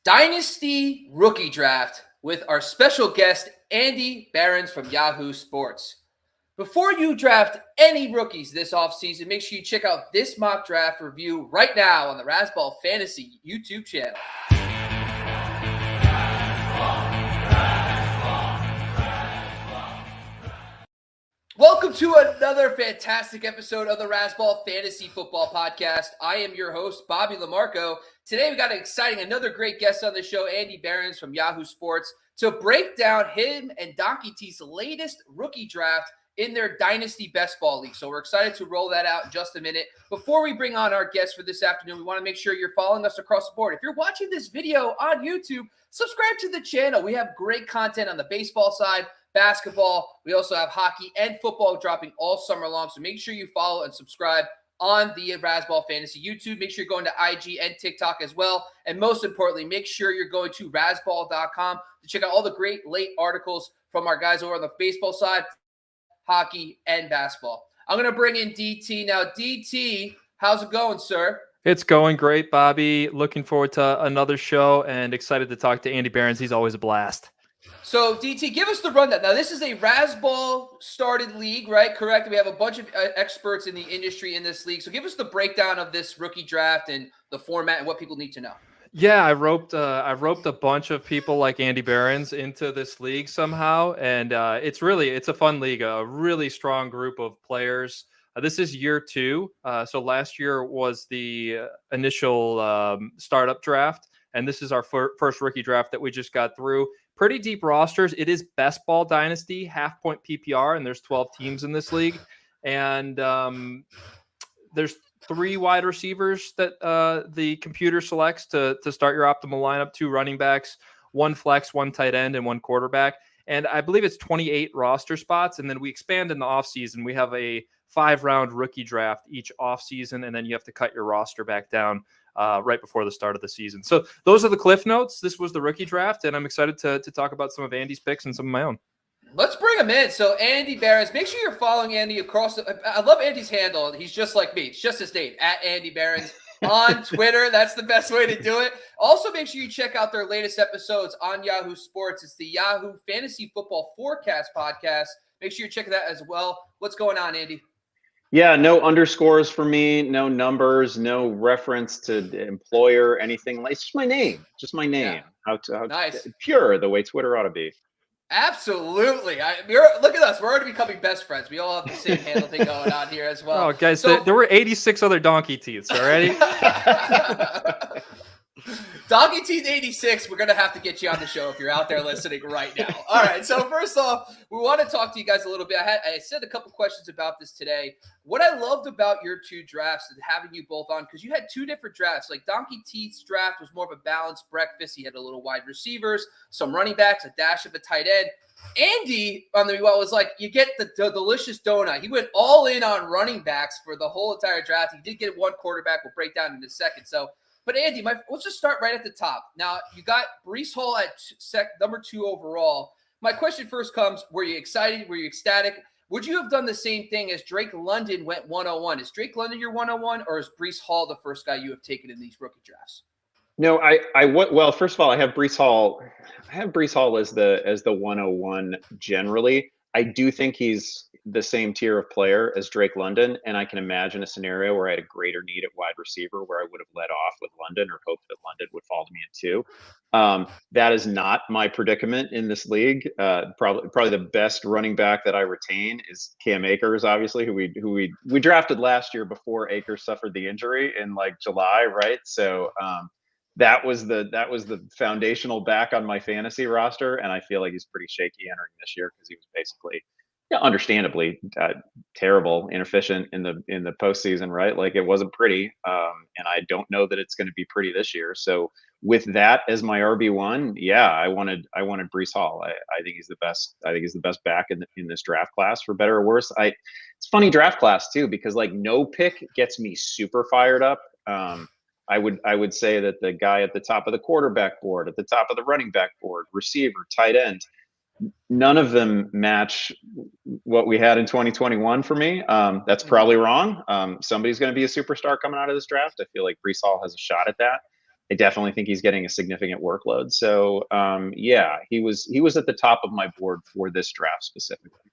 Dynasty Rookie Draft with our special guest, Andy Behrens from Yahoo Sports. Before you draft any rookies this offseason, make sure you check out this mock draft review right now on the Razzball Fantasy YouTube channel. Welcome to another fantastic episode of the Razzball Fantasy Football Podcast. I am your host, Bobby Lamarco. Today we got another great guest on the show, Andy Behrens from Yahoo Sports, to break down him and Donkey T's latest rookie draft in their Dynasty Best Ball League. So we're excited to roll that out in just a minute. Before we bring on our guest for this afternoon, we want to make sure you're following us across the board. If you're watching this video on YouTube, subscribe to the channel. We have great content on the baseball side, basketball. We also have hockey and football dropping all summer long. So make sure you follow and subscribe on the Razzball Fantasy YouTube. Make sure you're going to IG and TikTok as well. And most importantly, make sure you're going to razzball.com to check out all the great late articles from our guys over on the baseball side, hockey, and basketball. I'm going to bring in DT. Now, DT, how's it going, sir? It's going great, Bobby. Looking forward to another show and excited to talk to Andy Behrens. He's always a blast. So, DT, give us the rundown. Now, this is a Razzball started league, right? Correct? We have a bunch of experts in the industry in this league. So give us the breakdown of this rookie draft and the format and what people need to know. Yeah, I roped a bunch of people like Andy Behrens into this league somehow, and it's a fun league, a really strong group of players. This is year 2, so last year was the initial startup draft, and this is our first rookie draft that we just got through. Pretty deep rosters. It is Best Ball Dynasty, half-point PPR, and there's 12 teams in this league, and there's 3 wide receivers that the computer selects to start your optimal lineup, 2 running backs, 1 flex, 1 tight end, and 1 quarterback. And I believe it's 28 roster spots. And then we expand in the offseason. We have a 5-round rookie draft each offseason, and then you have to cut your roster back down right before the start of the season. So those are the cliff notes. This was the rookie draft, and I'm excited to talk about some of Andy's picks and some of my own. Let's bring him in. So Andy Behrens, make sure you're following Andy across I love Andy's handle. He's just like me. It's just his name, @Andy Behrens on Twitter. That's the best way to do it. Also, make sure you check out their latest episodes on Yahoo Sports. It's the Yahoo Fantasy Football Forecast podcast. Make sure you check that as well. What's going on, Andy? Yeah, no underscores for me, no numbers, no reference to employer, anything. It's just my name. Just my name. Yeah. How nice. Pure, the way Twitter ought to be. Absolutely. Look at us. We're already becoming best friends. We all have the same handle thing going on here as well. Oh, guys, there were 86 other Donkey Teeths already. Donkey Teeth 86, we're going to have to get you on the show if you're out there listening right now. All right, so first off, we want to talk to you guys a little bit. I said a couple questions about this today. What I loved about your 2 drafts and having you both on, because you had 2 different drafts. Like Donkey Teeth's draft was more of a balanced breakfast. He had a little wide receivers, some running backs, a dash of a tight end. Andy on the was like, you get the delicious donut. He went all in on running backs for the whole entire draft. He did get 1 quarterback. We'll break down in a second. But Andy, let's just start right at the top. Now, you got Breece Hall at number 2 overall. My question first comes, were you excited? Were you ecstatic? Would you have done the same thing as Drake London went 101? Is Drake London your 101, or is Breece Hall the first guy you have taken in these rookie drafts? No, well, first of all, I have Breece Hall. I have Breece Hall as the 101 generally. I do think he's the same tier of player as Drake London, and I can imagine a scenario where I had a greater need at wide receiver where I would have led off with London or hoped that London would fall to me at 2. That is not my predicament in this league. Probably the best running back that I retain is Cam Akers, obviously, who we drafted last year before Akers suffered the injury in like July, right? So that was the foundational back on my fantasy roster, and I feel like he's pretty shaky entering this year because he was basically, understandably terrible, inefficient in the postseason, right? Like it wasn't pretty, and I don't know that it's going to be pretty this year. So with that as my RB1, yeah, I wanted Breece Hall. I think he's the best. I think he's the best back in this draft class, for better or worse. It's funny draft class too, because like no pick gets me super fired up. I would say that the guy at the top of the quarterback board, at the top of the running back board, receiver, tight end, none of them match what we had in 2021 for me. That's probably wrong. Somebody's going to be a superstar coming out of this draft. I feel like Breece Hall has a shot at that. I definitely think he's getting a significant workload. So yeah, he was at the top of my board for this draft specifically.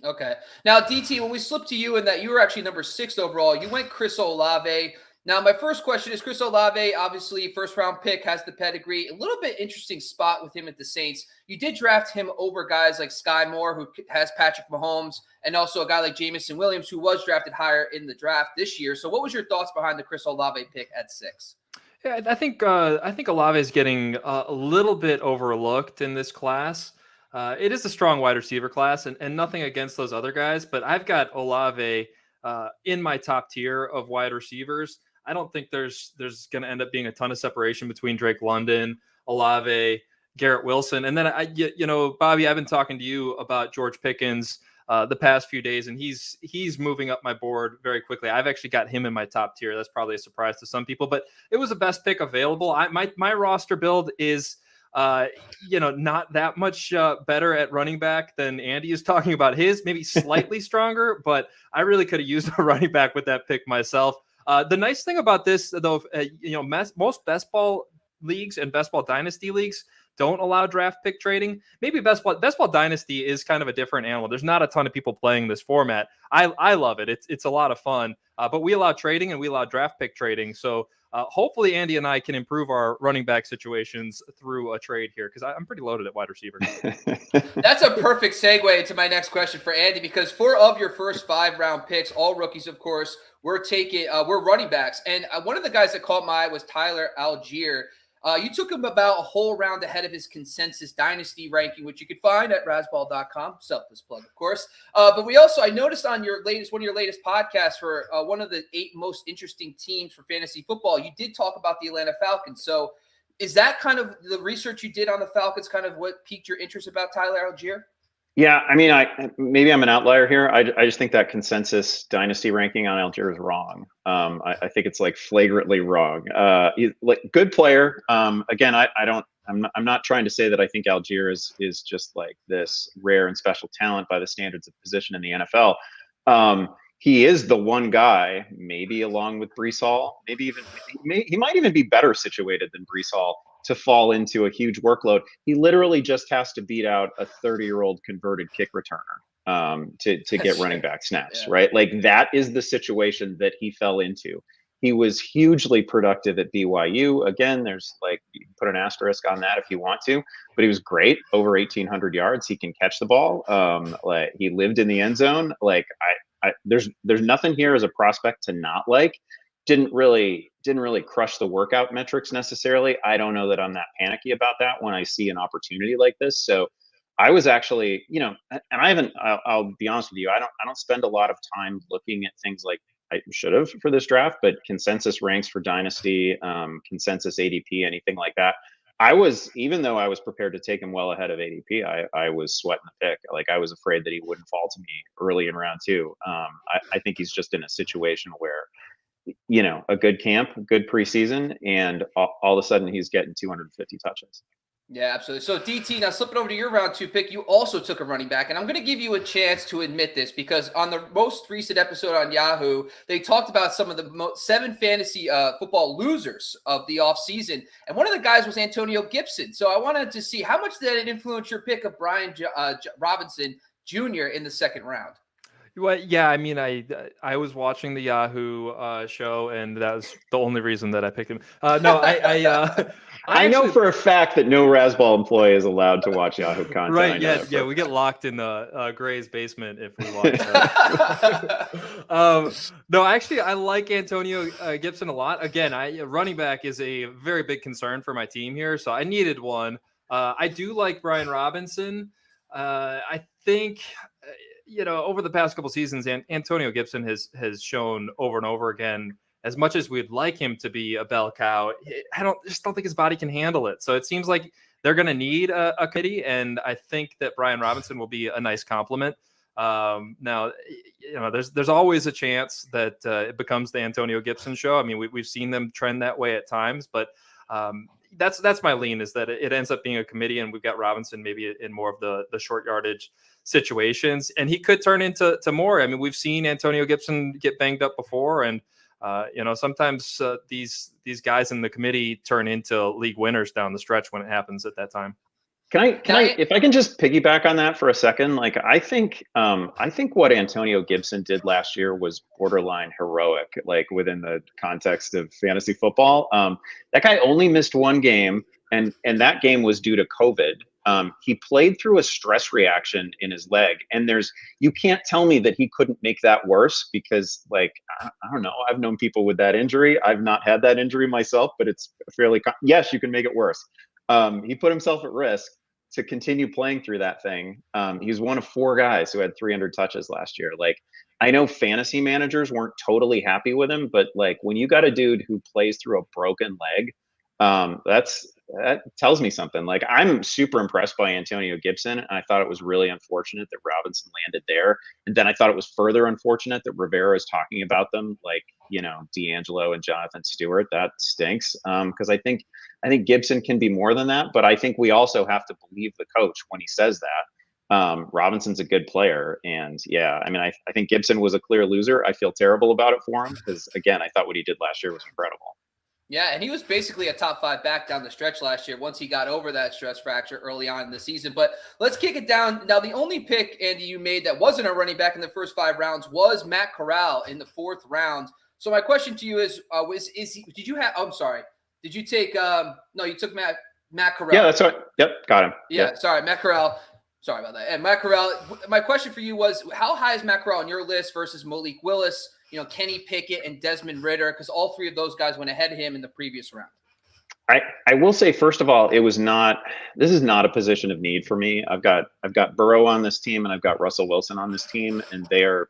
Okay. Now, DT, when we slipped to you in that you were actually number 6 overall, you went Chris Olavey. Now, my first question is Chris Olavey, obviously first round pick, has the pedigree. A little bit interesting spot with him at the Saints. You did draft him over guys like Sky Moore, who has Patrick Mahomes, and also a guy like Jameson Williams, who was drafted higher in the draft this year. So what was your thoughts behind the Chris Olavey pick at 6? Yeah, I think Olavey is getting a little bit overlooked in this class. It is a strong wide receiver class, and nothing against those other guys, but I've got Olavey in my top tier of wide receivers. I don't think there's going to end up being a ton of separation between Drake London, Olavey, Garrett Wilson, and then Bobby, I've been talking to you about George Pickens the past few days, and he's moving up my board very quickly. I've actually got him in my top tier. That's probably a surprise to some people, but it was the best pick available. My roster build is not that much better at running back than Andy is talking about his, maybe slightly stronger, but I really could have used a running back with that pick myself. The nice thing about this, though, most best ball leagues and best ball dynasty leagues don't allow draft pick trading. Maybe best ball dynasty is kind of a different animal. There's not a ton of people playing this format. I love it. It's a lot of fun, but we allow trading and we allow draft pick trading. So hopefully Andy and I can improve our running back situations through a trade here, because I'm pretty loaded at wide receiver. That's a perfect segue into my next question for Andy, because 4 of your first 5 round picks, all rookies, of course, we're running backs. And one of the guys that caught my eye was Tyler Algier. You took him about a whole round ahead of his consensus dynasty ranking, which you could find at razzball.com. Selfless plug, of course. But I noticed on one of your latest podcasts for one of the 8 most interesting teams for fantasy football, you did talk about the Atlanta Falcons. So is that kind of the research you did on the Falcons kind of what piqued your interest about Tyler Algier? Yeah, I mean, maybe I'm an outlier here. I just think that consensus dynasty ranking on Algier is wrong. I think it's like flagrantly wrong. Good player. Again, I'm not trying to say that I think Algier is just like this rare and special talent by the standards of position in the NFL. He is the one guy, maybe along with Breece Hall, he might even be better situated than Breece Hall to fall into a huge workload. He literally just has to beat out a 30-year-old converted kick returner to get running back snaps, right? Like that is the situation that he fell into. He was hugely productive at BYU. Again, there's you can put an asterisk on that if you want to, but he was great, over 1,800 yards. He can catch the ball. He lived in the end zone. There's nothing here as a prospect to not like. Didn't really crush the workout metrics necessarily. I don't know that I'm that panicky about that when I see an opportunity like this. So I was actually, and I'll be honest with you, I don't spend a lot of time looking at things like I should have for this draft, but consensus ranks for dynasty, consensus ADP, anything like that. Even though I was prepared to take him well ahead of ADP, I was sweating the pick. I was afraid that he wouldn't fall to me early in round 2. I think he's just in a situation where, a good camp, good preseason, and all of a sudden he's getting 250 touches. Yeah, absolutely. So DT, now slipping over to your round 2 pick, you also took a running back, and I'm going to give you a chance to admit this because on the most recent episode on Yahoo, they talked about some of the 7 fantasy football losers of the offseason, and one of the guys was Antonio Gibson. So I wanted to see how much did it influence your pick of Brian Robinson Jr. in the 2nd round? Well, yeah, I mean, I was watching the Yahoo show, and that was the only reason that I picked him. No, I know for a fact that no Razzball employee is allowed to watch Yahoo content. Right? Yeah, we get locked in the Gray's basement if we watch that. No, actually, I like Antonio Gibson a lot. Again, running back is a very big concern for my team here, so I needed one. I do like Brian Robinson. I think. Over the past couple seasons, Antonio Gibson has shown over and over again, as much as we'd like him to be a bell cow, I just don't think his body can handle it. So it seems like they're going to need a kitty, and I think that Brian Robinson will be a nice compliment. Now, there's always a chance that it becomes the Antonio Gibson show. I mean, we've seen them trend that way at times, but that's my lean, is that it ends up being a committee, and we've got Robinson maybe in more of the short yardage situations, and he could turn into more. I mean, we've seen Antonio Gibson get banged up before, and Sometimes these guys in the committee turn into league winners down the stretch when it happens at that time. Can I, if I can just piggyback on that for a second, like I think what Antonio Gibson did last year was borderline heroic, like within the context of fantasy football. That guy only missed one game, and that game was due to COVID. He played through a stress reaction in his leg, and you can't tell me that he couldn't make that worse, because like, I don't know, I've known people with that injury. I've not had that injury myself, but it's fairly, yes, you can make it worse. He put himself at risk to continue playing through that thing. He was one of 4 guys who had 300 touches last year. Like, I know fantasy managers weren't totally happy with him, but like when you got a dude who plays through a broken leg, that tells me something. Like, I'm super impressed by Antonio Gibson. And I thought it was really unfortunate that Robinson landed there. And then I thought it was further unfortunate that Rivera is talking about them like, D'Angelo and Jonathan Stewart. That stinks. Because I think Gibson can be more than that, but I think we also have to believe the coach when he says that. Robinson's a good player, and yeah, I mean, I think Gibson was a clear loser. I feel terrible about it for him because, again, I thought what he did last year was incredible. Yeah, and he was basically a top 5 back down the stretch last year once he got over that stress fracture early on in the season. But let's kick it down. Now, the only pick, Andy, you made that wasn't a running back in the first 5 rounds was Matt Corral in the 4th round. So my question to you is he? Did you have? Oh, I'm sorry. Did you take? No, you took Matt Corral. Yeah, that's right. Yep, got him. Yeah, yep. Sorry, Matt Corral. Sorry about that. And Matt Corral. My question for you was, how high is Matt Corral on your list versus Malik Willis, Kenny Pickett, and Desmond Ridder? Because all 3 of those guys went ahead of him in the previous round. I will say, first of all, this is not a position of need for me. I've got Burrow on this team, and I've got Russell Wilson on this team, and they are,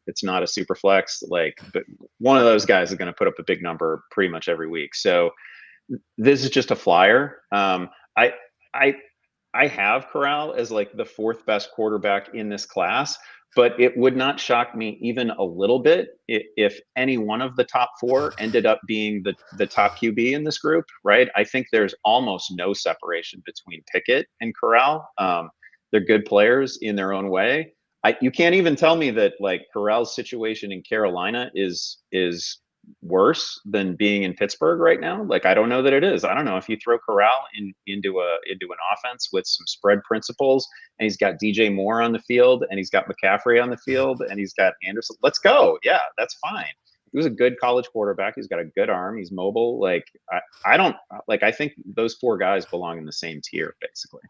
it's not a super flex, but one of those guys is going to put up a big number pretty much every week. So this is just a flyer. I have Corral as like the 4th best quarterback in this class, but it would not shock me even a little bit if any one of the top 4 ended up being the top QB in this group, right? I think there's almost no separation between Pickett and Corral. They're good players in their own way. You can't even tell me that like Corral's situation in Carolina is worse than being in Pittsburgh right now. Like, I don't know that it is. I don't know if you throw Corral into an offense with some spread principles, and he's got DJ Moore on the field, and he's got McCaffrey on the field, and he's got Anderson. Let's go. Yeah, that's fine. He was a good college quarterback. He's got a good arm. He's mobile. Like, I think those 4 guys belong in the same tier, basically.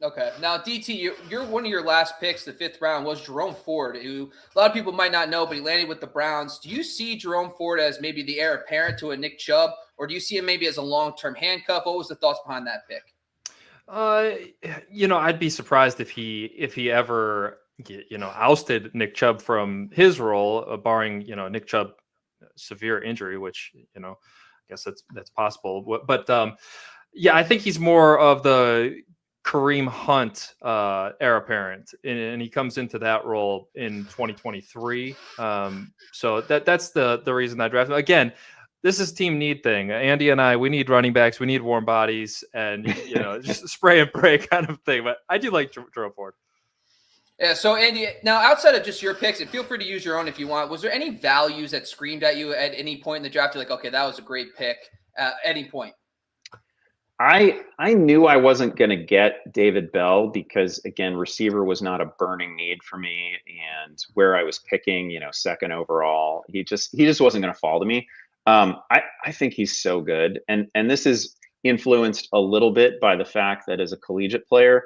Okay. Now, DT, you're one of your last picks, the 5th round, was Jerome Ford, who a lot of people might not know, but he landed with the Browns. Do you see Jerome Ford as maybe the heir apparent to a Nick Chubb, or do you see him maybe as a long-term handcuff? What was the thoughts behind that pick? I'd be surprised if he ever, ousted Nick Chubb from his role, barring, Nick Chubb severe injury, which, I guess that's possible. But yeah, I think he's more of the Kareem Hunt heir apparent, and he comes into that role in 2023. So that's the reason I drafted him. Again, this is team need thing. Andy and I, we need running backs, we need warm bodies, and just spray and pray kind of thing. But I do like Jerome Ford. Yeah. So Andy, now outside of just your picks, and feel free to use your own if you want, was there any values that screamed at you at any point in the draft? You're like, okay, that was a great pick at any point? I knew I wasn't going to get David Bell because, again, receiver was not a burning need for me, and where I was picking, 2nd overall, he just wasn't going to fall to me. I think he's so good, and this is influenced a little bit by the fact that as a collegiate player,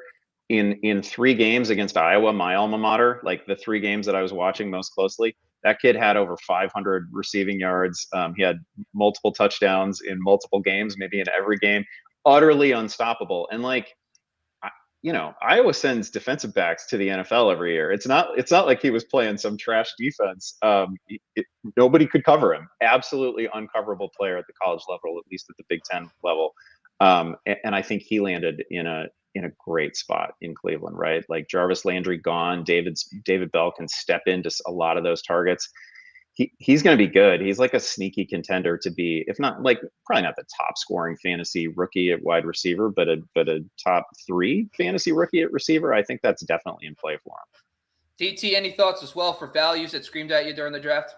in 3 games against Iowa, my alma mater, like the 3 games that I was watching most closely, that kid had over 500 receiving yards. He had multiple touchdowns in multiple games, maybe in every game. Utterly unstoppable. And Iowa sends defensive backs to the NFL every year. It's not like he was playing some trash defense. Nobody could cover him. Absolutely uncoverable player at the college level, at least at the Big Ten level. And I think he landed in a great spot in Cleveland, right? Like Jarvis Landry gone, David Bell can step into a lot of those targets. He's going to be good. He's like a sneaky contender to be, if not like probably not the top scoring fantasy rookie at wide receiver, but a top 3 fantasy rookie at receiver. I think that's definitely in play for him. DT, any thoughts as well for values that screamed at you during the draft?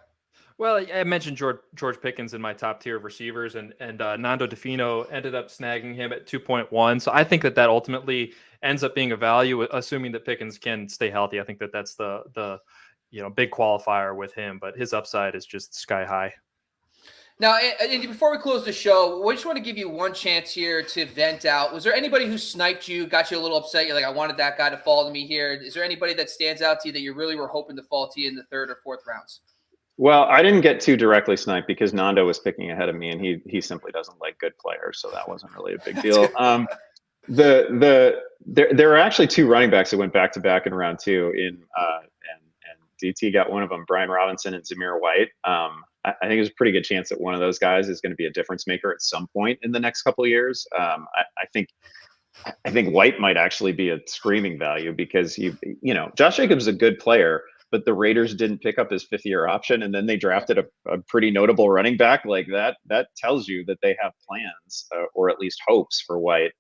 Well, I mentioned George Pickens in my top tier of receivers, and Nando DeFino ended up snagging him at 2.1. So I think that ultimately ends up being a value, assuming that Pickens can stay healthy. I think that that's the big qualifier with him, but his upside is just sky high. Now, Andy, before we close the show, we just want to give you one chance here to vent out. Was there anybody who sniped you, got you a little upset? You're like, I wanted that guy to fall to me here. Is there anybody that stands out to you that you really were hoping to fall to you in the third or fourth rounds? Well, I didn't get too directly sniped because Nando was picking ahead of me, and he simply doesn't like good players, so that wasn't really a big deal. There are actually two running backs that went back to back in round two, and DT got one of them, Brian Robinson and Zamir White. I think there's a pretty good chance that one of those guys is going to be a difference maker at some point in the next couple of years. I think White might actually be a screaming value because Josh Jacobs is a good player, but the Raiders didn't pick up his fifth-year option, and then they drafted a pretty notable running back like that. That tells you that they have plans, or at least hopes for White.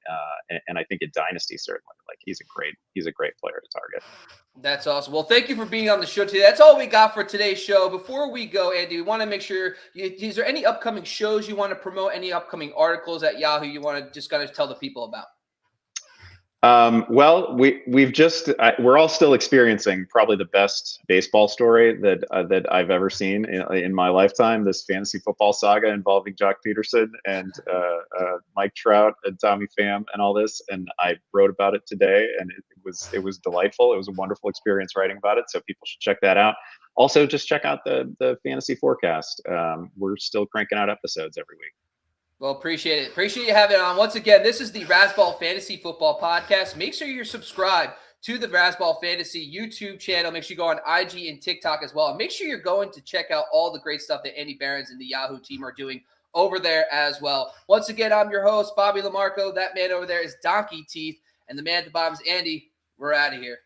And I think in Dynasty, certainly, like he's a great player to target. That's awesome. Well, thank you for being on the show today. That's all we got for today's show. Before we go, Andy, we want to make sure, is there any upcoming shows you want to promote, any upcoming articles at Yahoo you want to just kind of tell the people about? Well, we're all still experiencing probably the best baseball story that I've ever seen in my lifetime. This fantasy football saga involving Jock Peterson and Mike Trout and Tommy Pham and all this. And I wrote about it today, and it was delightful. It was a wonderful experience writing about it. So people should check that out. Also, just check out the fantasy forecast. We're still cranking out episodes every week. Well, appreciate it. Appreciate you having it on. Once again, this is the Razzball Fantasy Football Podcast. Make sure you're subscribed to the Razzball Fantasy YouTube channel. Make sure you go on IG and TikTok as well. And make sure you're going to check out all the great stuff that Andy Behrens and the Yahoo team are doing over there as well. Once again, I'm your host, Bobby Lamarco. That man over there is Donkey Teeth. And the man at the bottom is Andy. We're out of here.